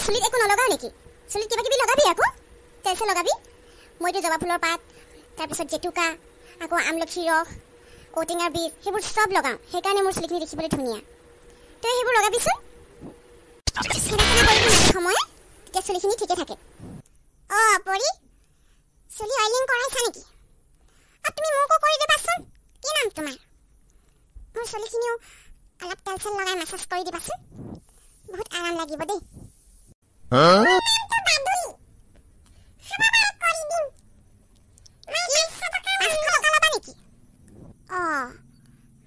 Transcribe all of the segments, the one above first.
চুলিত একো নলগাও নেকি? চুলিত কিবা কিবি লগাবি আকৌ, তেলছে লগাবি। মইতো জবা ফুলৰ পাত, তাৰপিছত জেতুকা, আকৌ আমলখি ৰস, ঔটেঙাৰ বীজ, সেইবোৰ চব লগাওঁ। সেইকাৰণে মোৰ চুলিখিনি দেখিবলৈ ধুনীয়া। তই সেইবোৰ লগাবিচোন। সময় তেতিয়া চুলিখিনি ঠিকে থাকে। পৰি চুলি অইলিং কৰাইছা নেকি? তুমি মোকো কৰি দিবাচোন। কি নাম তোমাৰ? মোৰ চুলিখিনিও অলপ তেল চেল লগাই মাছাজ কৰি দিবাচোন, বহুত আৰাম লাগিব দেই।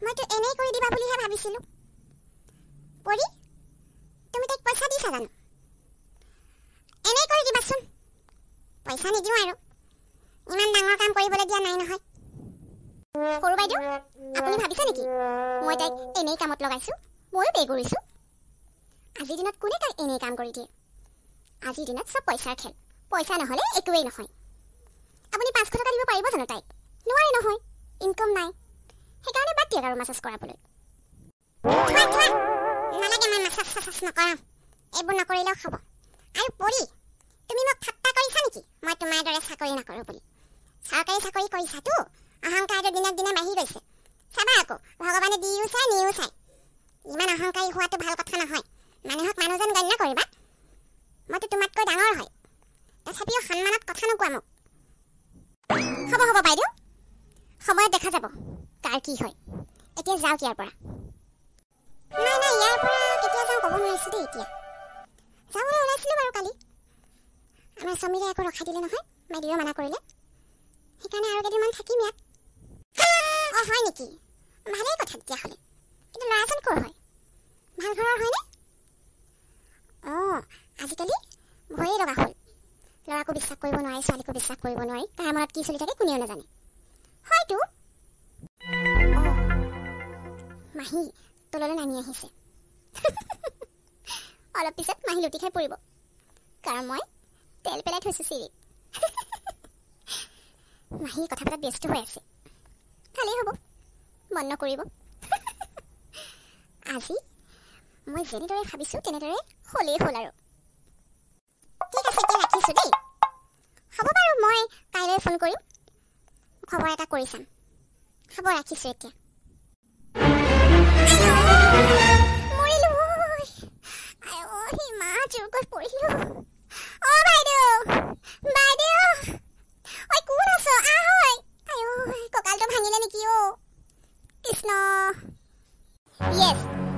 মইতো এনেই কৰি দিবা বুলিহে ভাবিছিলো। পৰি তুমি তাইক পইচা দিছা জানো? এনেই কৰি দিবাচোন, পইচা নিদিওঁ আৰু। ইমান ডাঙৰ কাম কৰিবলৈ দিয়া নাই নহয়। সৰু বাইদেউ, আপুনি ভাবিছে নেকি মই তাইক এনেই কামত লগাইছো? ময়ো পে' কৰিছো। আজিৰ দিনত কোনে তাইক এনেই কাম কৰি দিয়ে? আজিৰ দিনত চব পইচাৰ খেল। পইচা নহ'লে একোৱেই নহয়। আপুনি 500 টকা দিব পাৰিব জানো তাইক? নোৱাৰে নহয়, ইনকম নাই। সেইকাৰণে বাদ দিয়ক আৰু মাছাজ কৰাবলৈ। নালাগে, মই মাছাজ নকৰাম। এইবোৰ নকৰিলেও হ'ব। আৰু পৰি তুমি মোক ঠাট্টা কৰিছা নেকি মই তোমাৰ দৰে চাকৰি নকৰোঁ বুলি? চৰকাৰী চাকৰি কৰিছাতো, অহংকাৰটো দিনক দিনে বাঢ়ি গৈছে। চাবা আকৌ, ভগৱানে দিও চাই নিও চাই। ইমান অহংকাৰী হোৱাটো ভাল কথা নহয়। মানুহক মানুহ যেন গণ্য কৰিবা। মইতো তোমাতকৈ ডাঙৰ হয়, তথাপিও সন্মানত কথা নোকোৱা মোক। হ'ব বাইদেউ, সময়ত দেখা যাব কাৰ কি হয়। এতিয়া যাওক ইয়াৰ পৰা। নাই ইয়াৰ পৰা কেতিয়া যাওঁ ক'ব নোৱাৰিছোঁ দেই। এতিয়া যাবলৈ ওলাইছিলোঁ বাৰু কালি। আমাৰ সমীৰে আকৌ ৰখাই দিলে নহয়, বাইদেউৱে মানা কৰিলে। সেইকাৰণে আৰু কেইদিনমান থাকিম ইয়াত। হয় নেকি? ভালেই কথা তেতিয়াহ'লে। কিন্তু ল'ৰাজন ক'ৰ হয়? ভাল ঘৰৰ হয়নে? আজিকালি ভয়ে লগা হ'ল। ল'ৰাকো বিশ্বাস কৰিব নোৱাৰি, ছোৱালীকো বিশ্বাস কৰিব নোৱাৰি। তাৰ মনত কি চলি থাকে কোনেও নাজানে। হয়তো মাহী তললৈ নামি আহিছে। অলপ পিছত মাহী লুটি খাই পৰিব, কাৰণ মই তেল পেলাই থৈছোঁ চিৰিত। মাহী কথা পতাত ব্যস্ত হৈ আছে। ভালেই হ'ব, মন নকৰিব। আজি মই যেনেদৰে ভাবিছোঁ তেনেদৰে হ'লেই হ'ল আৰু। ঠিক আছে, এতিয়া ৰাখিছোঁ দেই। হ'ব বাৰু, মই কাইলৈ ফোন কৰিম, খবৰ এটা কৰি চাম। হ'ব, ৰাখিছোঁ এতিয়া।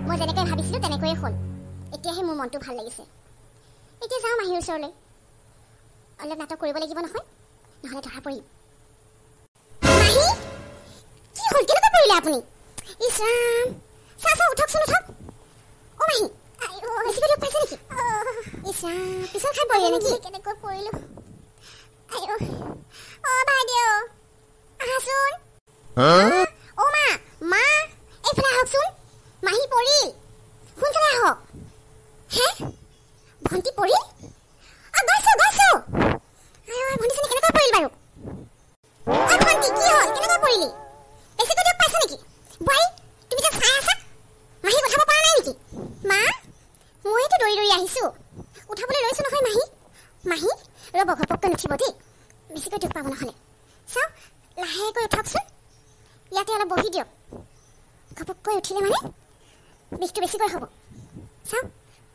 মই যেনেকৈ ভাবিছিলোঁ তেনেকৈয়ে হ'ল। এতিয়াহে মোৰ মনটো ভাল লাগিছে। এতিয়া যাওঁ মাহীৰ ওচৰলৈ। অলপ নাটক কৰিব লাগিব নহয়, নহ'লে ধৰা পৰিম। মাহী, কি হ'ল? কেনেকৈ পৰিলে আপুনি? ইছ ৰাম, চাওঁ উঠকচোন, উঠক। মাহী, বেছিকৈ দুখ পাইছে নেকি? ইছ ৰাম, পিছল খাই পৰিলে নেকি? কেনেকৈ পৰিলোঁ? বাইদেউ, আহাচোন। মা, এইফালে আহকচোন। মাহী পৰিল, সোনকালে আহক। হে, ভণ্টি পৰিল? গৈছো। ভণ্টিজনী কেনেকৈ পৰিল বাৰু? ভণ্টি, কি হ'ল? কেনেকৈ পৰিলি? বেছিকৈ দুখ পাইছা নেকি? বোৱাৰী, তুমি যে চাই আছা, মাহী উঠাব পৰা নাই নেকি? মা, মইতো দৌৰি আহিছোঁ। উঠাবলৈ লৈছোঁ নহয় মাহী। ৰ'ব, ঘপককৈ নুঠিব দেই, বেছিকৈ দুখ পাব নহ'লে। চাওঁ, লাহেকৈ উঠকচোন। ইয়াতে অলপ বহি দিয়ক। ঘপককৈ উঠিলে মানে বিষটো বেছিকৈ হ'ব। চাওঁ,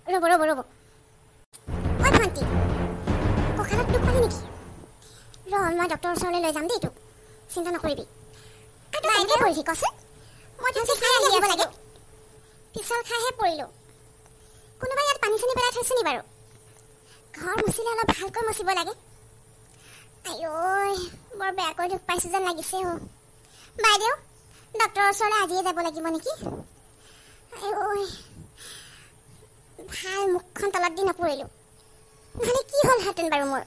ৰ'ব। ভণ্টি, কঁকালত দুখ পালি নেকি? মই ডক্টৰৰ ওচৰলৈ লৈ যাম দেই তোক, চিন্তা নকৰিবি। কেনেকৈ পৰিলি কচোন? মই চাই আহিব লাগে। পিছল খাইহে পৰিলোঁ। কোনোবাই ইয়াত পানী চানী পেলাই থৈছে নি বাৰু? ঘৰ মুচিলে অলপ ভালকৈ মুচিব লাগে। বৰ বেয়াকৈ দুখ পাইছোঁ যেন লাগিছে। বাইদেউ, ডক্টৰৰ ওচৰলৈ আজিয়ে যাব লাগিব নেকি? ভাল মুখখন তলত দি নপৰিলোঁ, নহ'লে কি হ'লহেঁতেন বাৰু মোৰ?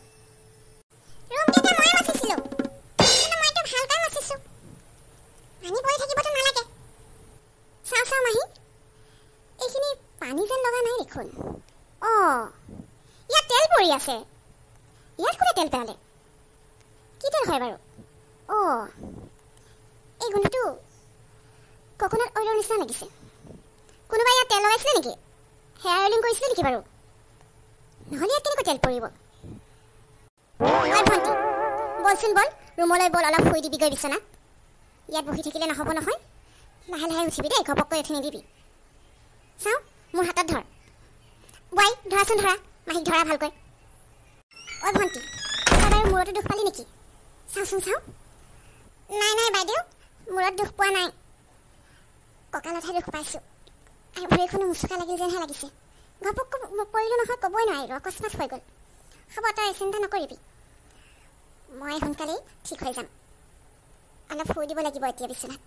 ৰুমকেইটা মই মাচিছিলোঁ, কিন্তু মইতো ভালকৈ মাচিছোঁ। পানী পৰি থাকিবতো নালাগে। চাওঁ মাহী, এইখিনি পানী যেন লগা নাই দেখোন। ইয়াত তেল পৰি আছে। ইয়াত কোনে তেল পেলালে? কি তেল হয় বাৰু? এই গোন্ধটো কোকোনাট অইলৰ নিচিনা লাগিছে। কোনোবাই ইয়াত তেল লগাইছিলে নেকি? হেয়াৰ অইলিং কৰিছিলে নেকি বাৰু? নহ'লে ইয়াত কেনেকৈ তেল পৰিব? ঐ ভণ্টি, বলচোন বল, ৰুমলৈ বল, অলপ শুই দিবিগৈ বিচনাত। ইয়াত বহি থাকিলে নহ'ব নহয়। লাহে লাহে উঠিবি দেই, ঘপককৈ উঠি নিদিবি। চাওঁ, মোৰ হাতত ধৰ। বোৱাই, ধৰাচোন ধৰা, মাহীক ধৰা ভালকৈ। ঐ ভণ্টি, তই বাৰু মূৰতো দুখ পালি নেকি? চাওঁচোন চাওঁ। নাই নাই বাইদেউ, মূৰত দুখ পোৱা নাই। কঁকালতহে দুখ পাইছোঁ। আৰু ভৰিখনো মুচুকা লাগিল যেনহে লাগিছে। ঘপককৈ পৰিলোঁ নহয়, ক'বই নোৱাৰিলোঁ, অকস্মাত হৈ গ'ল। হ'ব, তই চিন্তা নকৰিবি, মই সোনকালেই ঠিক হৈ যাম। অলপ শুই দিব লাগিব এতিয়া বিচনাত।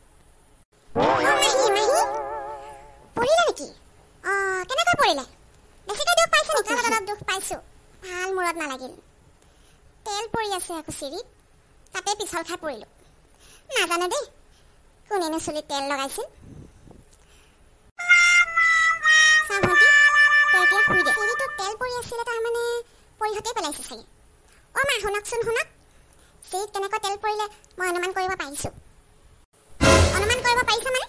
পৰিলে নেকি? অঁ, কেনেকৈ পৰিলে? বেছিকৈ দুখ পাইছে নেকি? অলপ দুখ পাইছোঁ, ভাল মূৰত নালাগিল। তেল পৰি আছে আকৌ চিৰিত, তাতে পিছল খাই পৰিলোঁ। নাজানো দেই, কোনেনো চুলিত তেল লগাইছিল। চা ভণ্টি, তই এতিয়া শুই দে। চিৰিটোত তেল পৰি আছিলে, তাৰমানে পৰিহঁতেই পেলাইছে চাগে। অ' মা, শুনকচোন শুনক। চিৰিত কেনেকৈ তেল পৰিলে মই অনুমান কৰিব পাৰিছোঁ। অনুমান কৰিব পাৰিছা মানে?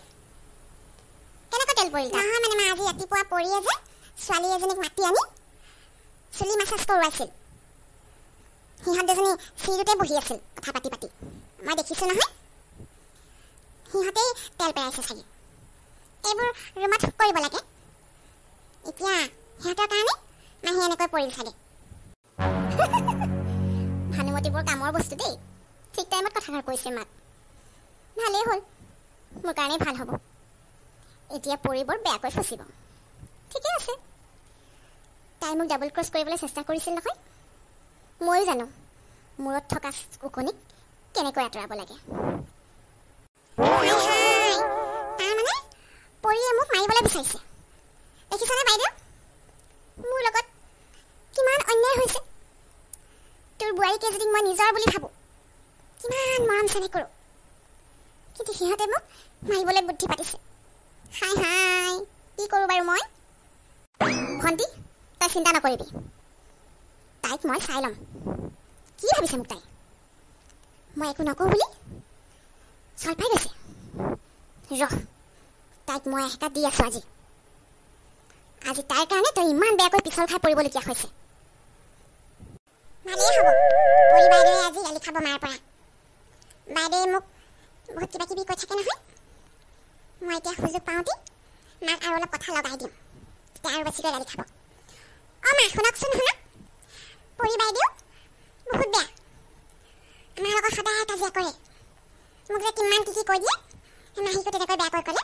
কেনেকৈ তেল পৰিল? নহয় মানে মা, আজি ৰাতিপুৱা পৰিয়ে যে ছোৱালী এজনীক মাতি আনি চুলি মাছাজ কৰোৱাইছিল। সিহঁত দুজনী চিৰিটোতে বহি আছিল কথা পাতি পাতি, মই দেখিছোঁ নহয়। সিহঁতেই তেল পেৰাইছে চাগে। এইবোৰ ৰুমত কৰিব লাগে। এতিয়া সিহঁতৰ কাৰণে মাহী এনেকৈ পৰিল চাগে। ভানুমতীবোৰ কামৰ বস্তু দেই, ঠিক টাইমত কথাষাৰ কৈছে মাক। ভালেই হ'ল, মোৰ কাৰণেই ভাল হ'ব। এতিয়া পৰিবৰ বেয়াকৈ ফচিব। ঠিকে আছে, তাই মোক ডাবল ক্ৰছ কৰিবলৈ চেষ্টা কৰিছিল নহয়। ময়ো জানো মূৰত থকা ওকণিক কেনেকৈ আঁতৰাব লাগে। তাৰমানে পৰিয়ে মোক মাৰিবলৈ বিচাৰিছে। দেখিছানে বাইদেউ, মোৰ লগত কিমান অন্যায় হৈছে। তোৰ বোৱাৰীকে যদি মই নিজৰ বুলি ভাবোঁ, কিমান মৰম চেনেহ কৰোঁ, কিন্তু সিহঁতে মোক মাৰিবলৈ বুদ্ধি পাতিছে। হাই হাই, কি কৰোঁ বাৰু মই? ভণ্টি, তই চিন্তা নকৰিবি, তাইক মই চাই ল'ম। কি ভাবিছে মোক তাই? মই একো নকওঁ বুলি চল পাই গৈছে। ৰহ, তাইক মই এহেঁতা দি আছোঁ আজি। আজি তাইৰ কাৰণে তই ইমান বেয়াকৈ পিছল খাই পৰিবলগীয়া হৈছে। ভালেই হ'ব, পৰি বাইদেৱে আজি গালি খাব মাৰ পৰা। বাইদেৱে মোক বহুত কিবা কিবি কৈ থাকে নহয়। মই এতিয়া সুযোগ পাওঁতেই মাক আৰু অলপ কথা লগাই দিম, তেতিয়া আৰু বেছিকৈ গালি খাব। অঁ মা, শুনকচোন শুনক। পৰি বাইদেউ বহুত বেয়া, আমাৰ লগত সদায় কাজিয়া কৰে। মোক যে কিমান কি কি কৈ দিয়ে, মাহীকো তেনেকৈ বেয়াকৈ ক'লে।